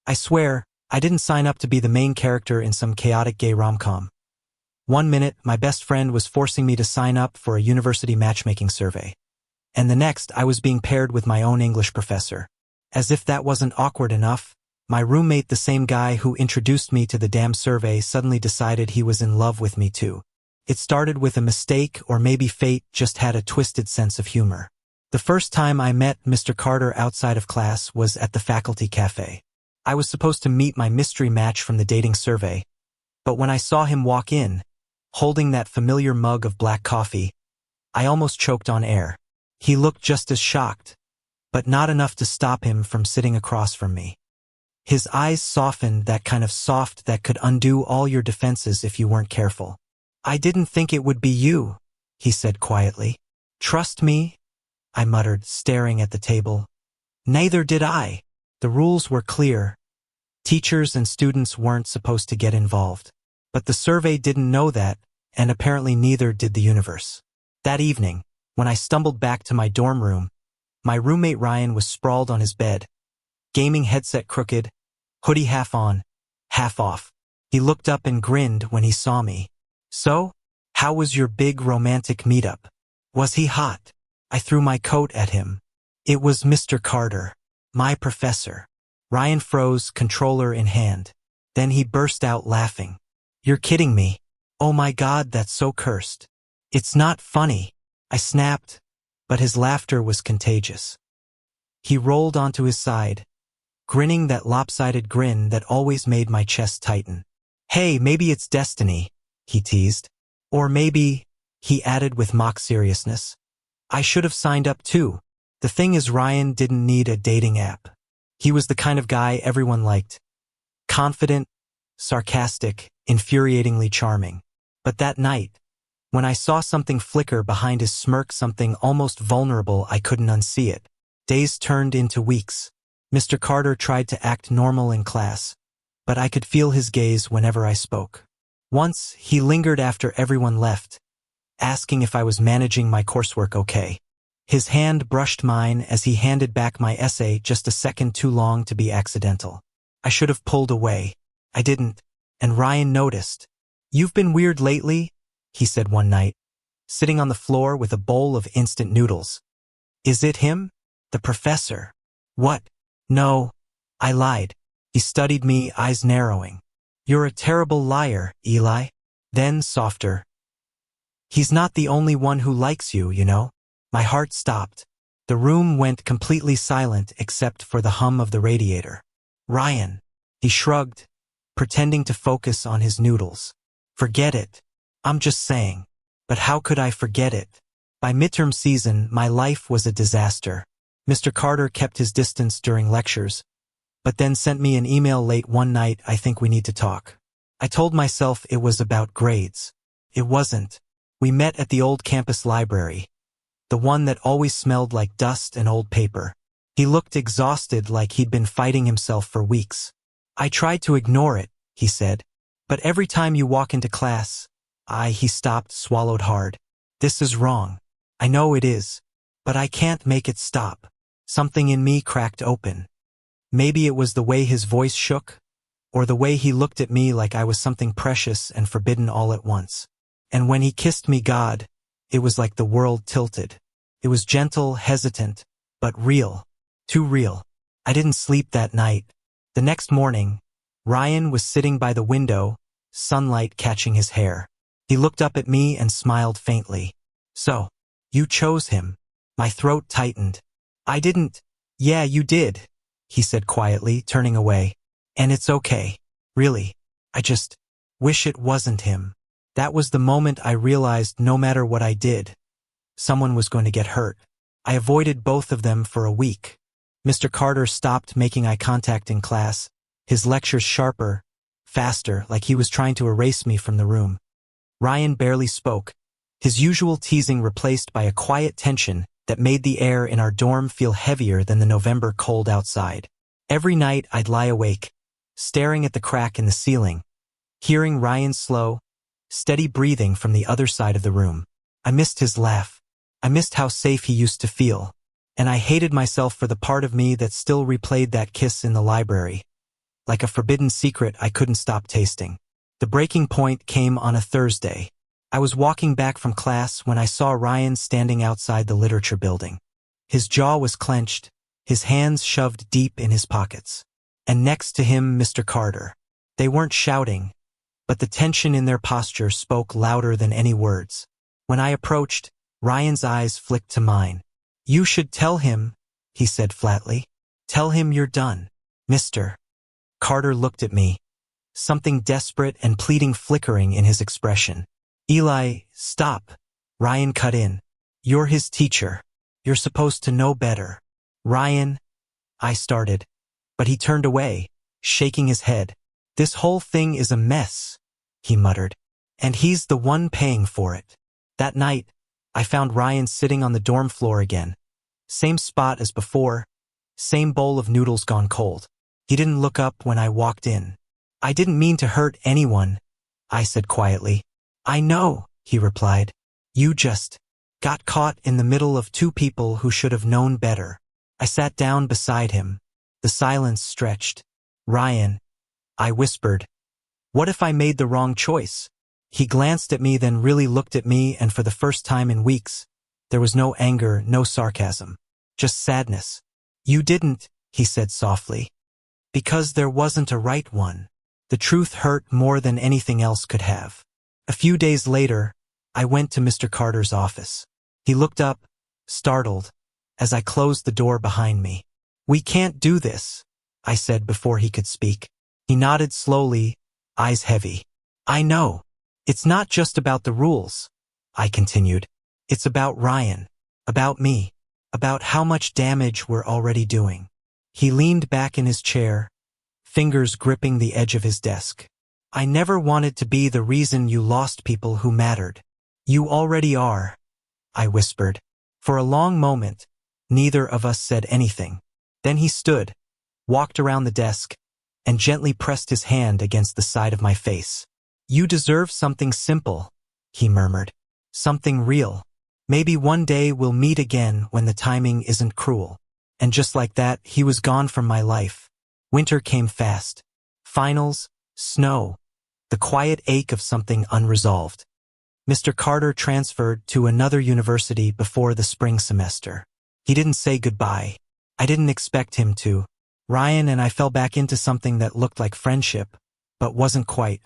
I swear, I didn't sign up to be the main character in some chaotic gay rom-com. One minute, my best friend was forcing me to sign up for a university matchmaking survey. And the next, I was being paired with my own English professor. As if that wasn't awkward enough, my roommate, the same guy who introduced me to the damn survey, suddenly decided he was in love with me too. It started with a mistake, or maybe fate just had a twisted sense of humor. The first time I met Mr. Carter outside of class was at the faculty cafe. I was supposed to meet my mystery match from the dating survey, but when I saw him walk in, holding that familiar mug of black coffee, I almost choked on air. He looked just as shocked, but not enough to stop him from sitting across from me. His eyes softened, that kind of soft that could undo all your defenses if you weren't careful. "I didn't think it would be you," he said quietly. "Trust me," I muttered, staring at the table. "Neither did I." The rules were clear. Teachers and students weren't supposed to get involved. But the survey didn't know that, and apparently neither did the universe. That evening, when I stumbled back to my dorm room, my roommate Ryan was sprawled on his bed, gaming headset crooked, hoodie half on, half off. He looked up and grinned when he saw me. "So, how was your big romantic meetup? Was he hot?" I threw my coat at him. It was Mr. Carter, my professor. Ryan froze, controller in hand. Then he burst out laughing. "You're kidding me. Oh my God, that's so cursed." "It's not funny," I snapped, but his laughter was contagious. He rolled onto his side, grinning that lopsided grin that always made my chest tighten. "Hey, maybe it's destiny," he teased. "Or maybe," he added with mock seriousness, "I should have signed up too." The thing is, Ryan didn't need a dating app. He was the kind of guy everyone liked. Confident, sarcastic, infuriatingly charming. But that night, when I saw something flicker behind his smirk, something almost vulnerable, I couldn't unsee it. Days turned into weeks. Mr. Carter tried to act normal in class, but I could feel his gaze whenever I spoke. Once, he lingered after everyone left, asking if I was managing my coursework okay. His hand brushed mine as he handed back my essay, just a second too long to be accidental. I should have pulled away. I didn't, and Ryan noticed. "You've been weird lately," he said one night, sitting on the floor with a bowl of instant noodles. "Is it him? The professor?" "What? No." I lied. He studied me, eyes narrowing. "You're a terrible liar, Eli." Then, softer. "He's not the only one who likes you, you know." My heart stopped. The room went completely silent except for the hum of the radiator. "Ryan." He shrugged, pretending to focus on his noodles. "Forget it. I'm just saying." But how could I forget it? By midterm season, my life was a disaster. Mr. Carter kept his distance during lectures, but then sent me an email late one night, "I think we need to talk." I told myself it was about grades. It wasn't. We met at the old campus library, the one that always smelled like dust and old paper. He looked exhausted, like he'd been fighting himself for weeks. "I tried to ignore it," he said, "but every time you walk into class, he stopped, swallowed hard. "This is wrong. I know it is, but I can't make it stop." Something in me cracked open. Maybe it was the way his voice shook, or the way he looked at me like I was something precious and forbidden all at once. And when he kissed me, God, it was like the world tilted. It was gentle, hesitant, but real. Too real. I didn't sleep that night. The next morning, Ryan was sitting by the window, sunlight catching his hair. He looked up at me and smiled faintly. "So, you chose him." My throat tightened. "I didn't." "Yeah, you did," he said quietly, turning away. "And it's okay. Really. I just wish it wasn't him." That was the moment I realized no matter what I did, someone was going to get hurt. I avoided both of them for a week. Mr. Carter stopped making eye contact in class, his lectures sharper, faster, like he was trying to erase me from the room. Ryan barely spoke, his usual teasing replaced by a quiet tension that made the air in our dorm feel heavier than the November cold outside. Every night I'd lie awake, staring at the crack in the ceiling, hearing Ryan's slow, steady breathing from the other side of the room. I missed his laugh. I missed how safe he used to feel. And I hated myself for the part of me that still replayed that kiss in the library. like a forbidden secret I couldn't stop tasting. The breaking point came on a Thursday. I was walking back from class when I saw Ryan standing outside the literature building. His jaw was clenched, his hands shoved deep in his pockets. And next to him, Mr. Carter. They weren't shouting, but the tension in their posture spoke louder than any words. When I approached, Ryan's eyes flicked to mine. "You should tell him," he said flatly. "Tell him you're done." "Mr." Carter looked at me, something desperate and pleading flickering in his expression. "Eli, stop," Ryan cut in. "You're his teacher. You're supposed to know better." "Ryan," I started, but he turned away, shaking his head. "This whole thing is a mess," he muttered. "And he's the one paying for it." That night, I found Ryan sitting on the dorm floor again. Same spot as before, same bowl of noodles gone cold. He didn't look up when I walked in. "I didn't mean to hurt anyone," I said quietly. "I know," he replied. "You just got caught in the middle of two people who should have known better." I sat down beside him. The silence stretched. "Ryan," I whispered, "what if I made the wrong choice?" He glanced at me, then really looked at me, and for the first time in weeks, there was no anger, no sarcasm, just sadness. "You didn't," he said softly, "because there wasn't a right one." The truth hurt more than anything else could have. A few days later, I went to Mr. Carter's office. He looked up, startled, as I closed the door behind me. "We can't do this," I said before he could speak. He nodded slowly, eyes heavy. "I know. It's not just about the rules," I continued. "It's about Ryan, about me, about how much damage we're already doing." He leaned back in his chair, fingers gripping the edge of his desk. "I never wanted to be the reason you lost people who mattered." "You already are," I whispered. For a long moment, neither of us said anything. Then he stood, walked around the desk, and gently pressed his hand against the side of my face. "You deserve something simple," he murmured. "Something real. Maybe one day we'll meet again when the timing isn't cruel." And just like that, he was gone from my life. Winter came fast. Finals, snow, the quiet ache of something unresolved. Mr. Carter transferred to another university before the spring semester. He didn't say goodbye. I didn't expect him to. Ryan and I fell back into something that looked like friendship, but wasn't quite.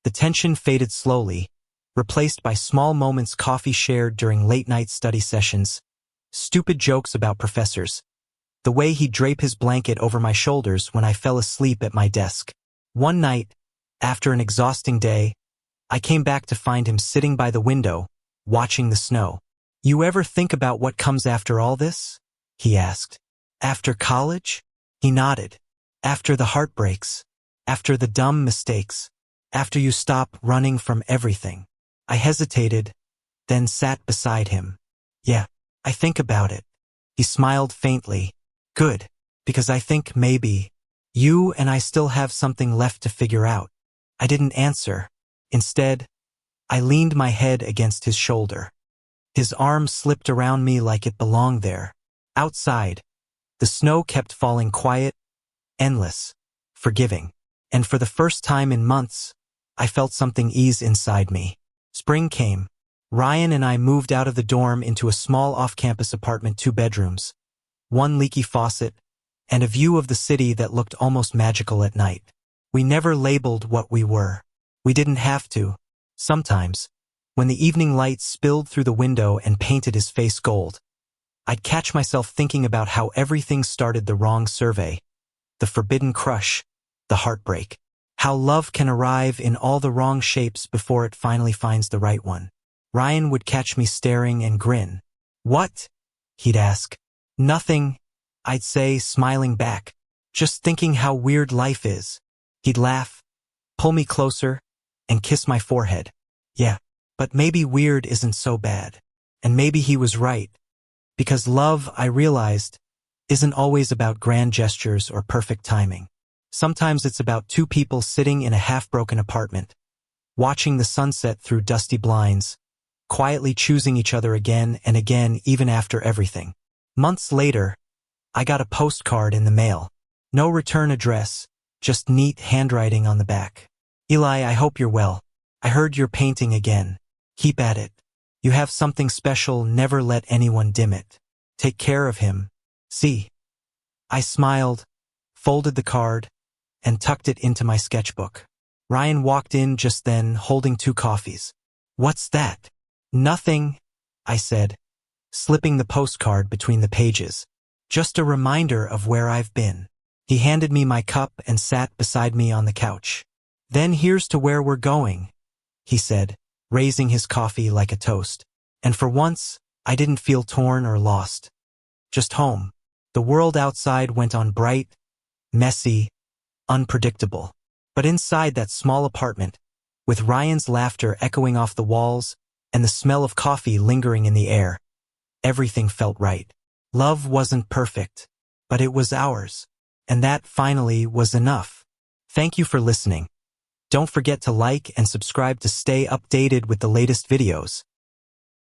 The tension faded slowly, replaced by small moments, coffee shared during late-night study sessions, stupid jokes about professors, the way he'd drape his blanket over my shoulders when I fell asleep at my desk. One night, after an exhausting day, I came back to find him sitting by the window, watching the snow. "You ever think about what comes after all this?" he asked. "After college?" He nodded. "After the heartbreaks, after the dumb mistakes, after you stop running from everything." I hesitated, then sat beside him. "Yeah, I think about it." He smiled faintly. "Good, because I think maybe you and I still have something left to figure out." I didn't answer. Instead, I leaned my head against his shoulder. His arm slipped around me like it belonged there. Outside, the snow kept falling, quiet, endless, forgiving. And for the first time in months, I felt something ease inside me. Spring came. Ryan and I moved out of the dorm into a small off-campus apartment, 2 bedrooms, one leaky faucet, and a view of the city that looked almost magical at night. We never labeled what we were. We didn't have to. Sometimes, when the evening light spilled through the window and painted his face gold, I'd catch myself thinking about how everything started: the wrong survey, the forbidden crush, the heartbreak. How love can arrive in all the wrong shapes before it finally finds the right one. Ryan would catch me staring and grin. "What?" he'd ask. "Nothing," I'd say, smiling back. "Just thinking how weird life is." He'd laugh, pull me closer, and kiss my forehead. "Yeah, but maybe weird isn't so bad." And maybe he was right. Because love, I realized, isn't always about grand gestures or perfect timing. Sometimes it's about two people sitting in a half-broken apartment, watching the sunset through dusty blinds, quietly choosing each other again and again, even after everything. Months later, I got a postcard in the mail. No return address, just neat handwriting on the back. Eli, I hope you're well. I heard you're painting again. Keep at it. You have something special, never let anyone dim it. Take care of him. See. I smiled, folded the card, and tucked it into my sketchbook. Ryan walked in just then, holding 2 coffees. What's that? Nothing, I said, slipping the postcard between the pages. Just a reminder of where I've been. He handed me my cup and sat beside me on the couch. Then here's to where we're going, he said, raising his coffee like a toast. And for once, I didn't feel torn or lost. Just home. The world outside went on bright, messy, unpredictable. But inside that small apartment, with Ryan's laughter echoing off the walls and the smell of coffee lingering in the air, everything felt right. Love wasn't perfect, but it was ours. And that finally was enough. Thank you for listening. Don't forget to like and subscribe to stay updated with the latest videos.